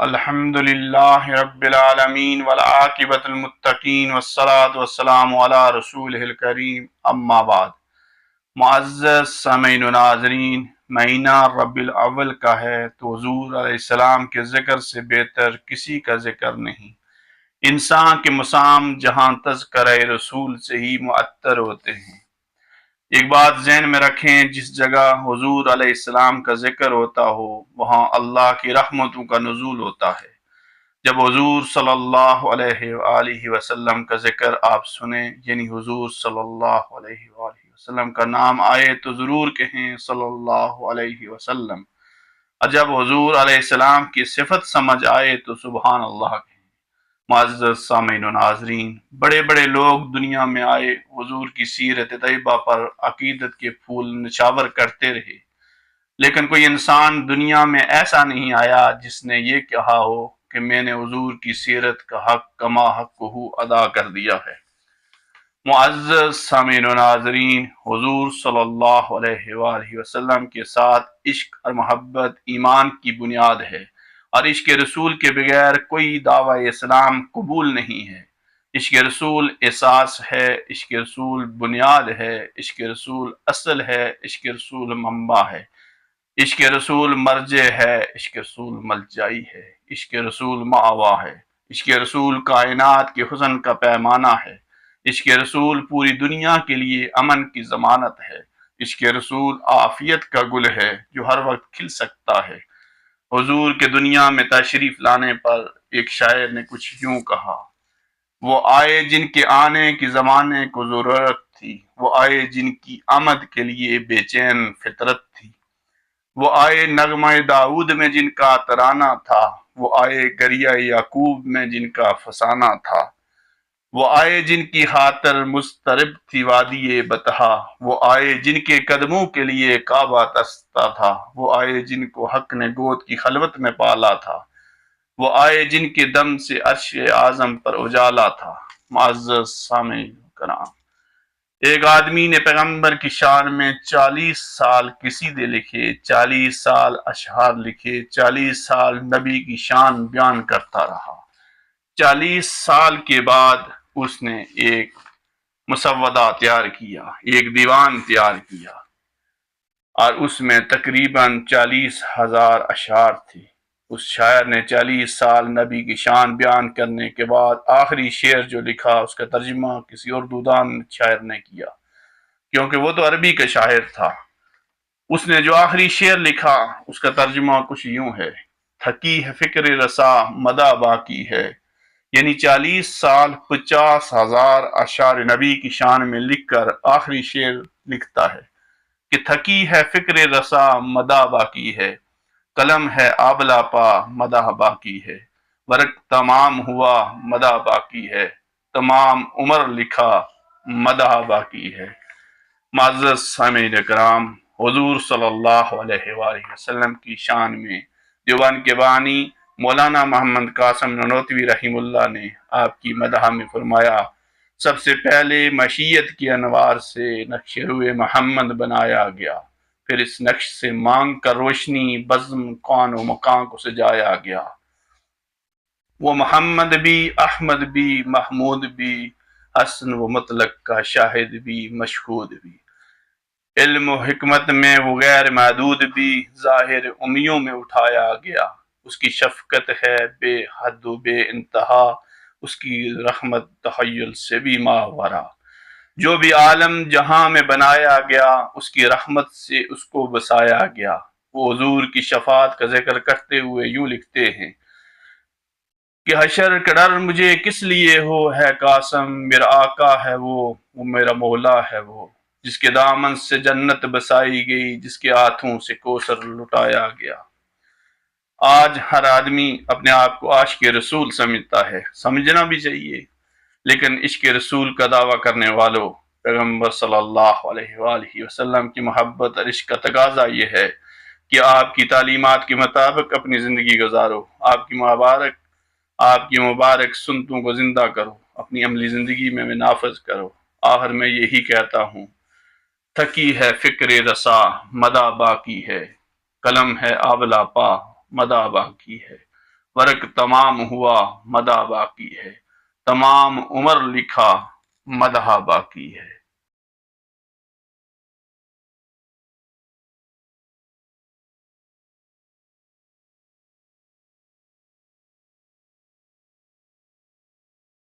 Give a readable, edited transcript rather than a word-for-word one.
الحمدللہ رب العالمین والعاقبۃ المتقین والصلاۃ والسلام علی رسولہ الکریم اما بعد۔ معزز سامعین و ناظرین، مہینہ ربیع الاول کا ہے تو حضور علیہ السلام کے ذکر سے بہتر کسی کا ذکر نہیں۔ انسان کے مسام جہاں تذکرہ رسول سے ہی معطر ہوتے ہیں۔ ایک بات ذہن میں رکھیں، جس جگہ حضور علیہ السلام کا ذکر ہوتا ہو وہاں اللہ کی رحمتوں کا نزول ہوتا ہے۔ جب حضور صلی اللہ علیہ وآلہ وسلم کا ذکر آپ سنیں، یعنی حضور صلی اللہ علیہ وآلہ وسلم کا نام آئے تو ضرور کہیں صلی اللہ علیہ وسلم، اور جب حضور علیہ السلام کی صفت سمجھ آئے تو سبحان اللہ کہیں۔ معزز سامعین و ناظرین، بڑے بڑے لوگ دنیا میں آئے، حضور کی سیرت طیبہ پر عقیدت کے پھول نچھاور کرتے رہے، لیکن کوئی انسان دنیا میں ایسا نہیں آیا جس نے یہ کہا ہو کہ میں نے حضور کی سیرت کا حق کما حقہ ادا کر دیا ہے۔ معزز سامعین و ناظرین، حضور صلی اللہ علیہ وآلہ وسلم کے ساتھ عشق اور محبت ایمان کی بنیاد ہے، اور عشق رسول کے بغیر کوئی دعوی اسلام قبول نہیں ہے۔ عشق رسول اساس ہے، عشق رسول بنیاد ہے، عشق رسول اصل ہے، عشق رسول منبع ہے، عشق رسول مرجع ہے، عشق رسول ملجائی ہے، عشق رسول مأویٰ ہے، عشق رسول کائنات کے حسن کا پیمانہ ہے، عشق رسول پوری دنیا کے لیے امن کی ضمانت ہے، عشق رسول عافیت کا گل ہے جو ہر وقت کھل سکتا ہے۔ حضور کے دنیا میں تشریف لانے پر ایک شاعر نے کچھ یوں کہا: وہ آئے جن کے آنے کی زمانے کو ضرورت تھی، وہ آئے جن کی آمد کے لیے بے چین فطرت تھی، وہ آئے نغمہ داؤد میں جن کا ترانہ تھا، وہ آئے گریہ یعقوب میں جن کا فسانہ تھا، وہ آئے جن کی خاطر مضطرب تھی وادی بطحا، وہ آئے جن کے قدموں کے لیے کعبہ ترستا تھا، وہ آئے جن کو حق نے گود کی خلوت میں پالا تھا، وہ آئے جن کے دم سے عرش اعظم پر اجالا تھا۔ معزز سامعین کرام، ایک آدمی نے پیغمبر کی شان میں 40 سال قصیدے لکھے، 40 سال اشعار لکھے، 40 سال نبی کی شان بیان کرتا رہا۔ 40 سال کے بعد اس نے ایک مسودہ تیار کیا، ایک دیوان تیار کیا، اور اس میں تقریباً 40,000 اشعار تھے۔ اس شاعر نے 40 سال نبی کی شان بیان کرنے کے بعد آخری شعر جو لکھا اس کا ترجمہ کسی اردو دان شاعر نے کیا، کیونکہ وہ تو عربی کا شاعر تھا۔ اس نے جو آخری شعر لکھا اس کا ترجمہ کچھ یوں ہے: تھکی ہے فکر رسا مدہ باقی ہے، یعنی 40 سال 50,000 اشعار نبی کی شان میں لکھ کر آخری شعر لکھتا ہے کہ تھکی ہے فکر رسا مدہ باقی ہے، قلم ہے آبلہ پا مدح باقی ہے، ورق تمام ہوا مدح باقی ہے، تمام عمر لکھا مدح باقی ہے۔ معزز سامعین کرام، حضور صلی اللہ علیہ وآلہ وسلم کی شان میں دیوبند کے بانی مولانا محمد قاسم نانوتوی رحمہ اللہ نے آپ کی مدح میں فرمایا: سب سے پہلے مشیت کی انوار سے نقش روئے محمد بنایا گیا، پھر اس نقش سے مانگ کر روشنی بزم کون و مکان کو سجایا گیا۔ وہ محمد بھی، احمد بھی، محمود بھی، حسن و مطلق کا شاہد بھی، مشہود بھی، علم و حکمت میں وہ غیر محدود بھی، ظاہر امیوں میں اٹھایا گیا۔ اس کی شفقت ہے بے حد و بے انتہا، اس کی رحمت تخیل سے بھی ماورا۔ جو بھی عالم جہاں میں بنایا گیا اس کی رحمت سے اس کو بسایا گیا۔ وہ حضور کی شفاعت کا ذکر کرتے ہوئے یوں لکھتے ہیں کہ حشر کا ڈر مجھے کس لیے ہو ہے قاسم، میرا آقا ہے وہ میرا مولا ہے وہ، جس کے دامن سے جنت بسائی گئی، جس کے ہاتھوں سے کوثر لٹایا گیا۔ آج ہر آدمی اپنے آپ کو عاشق رسول سمجھتا ہے، سمجھنا بھی چاہیے، لیکن عشق رسول کا دعویٰ کرنے والوں، پیغمبر صلی اللہ علیہ وآلہ وسلم کی محبت اور عشق کا تقاضا یہ ہے کہ آپ کی تعلیمات کے مطابق اپنی زندگی گزارو، آپ کی مبارک سنتوں کو زندہ کرو، اپنی عملی زندگی میں نافذ کرو۔ آخر میں یہی کہتا ہوں: تھکی ہے فکر رسا مدہ باقی ہے، قلم ہے آبلہ پا مدہ باقی ہے، ورق تمام ہوا مدح باقی ہے، تمام عمر لکھا مدح باقی ہے۔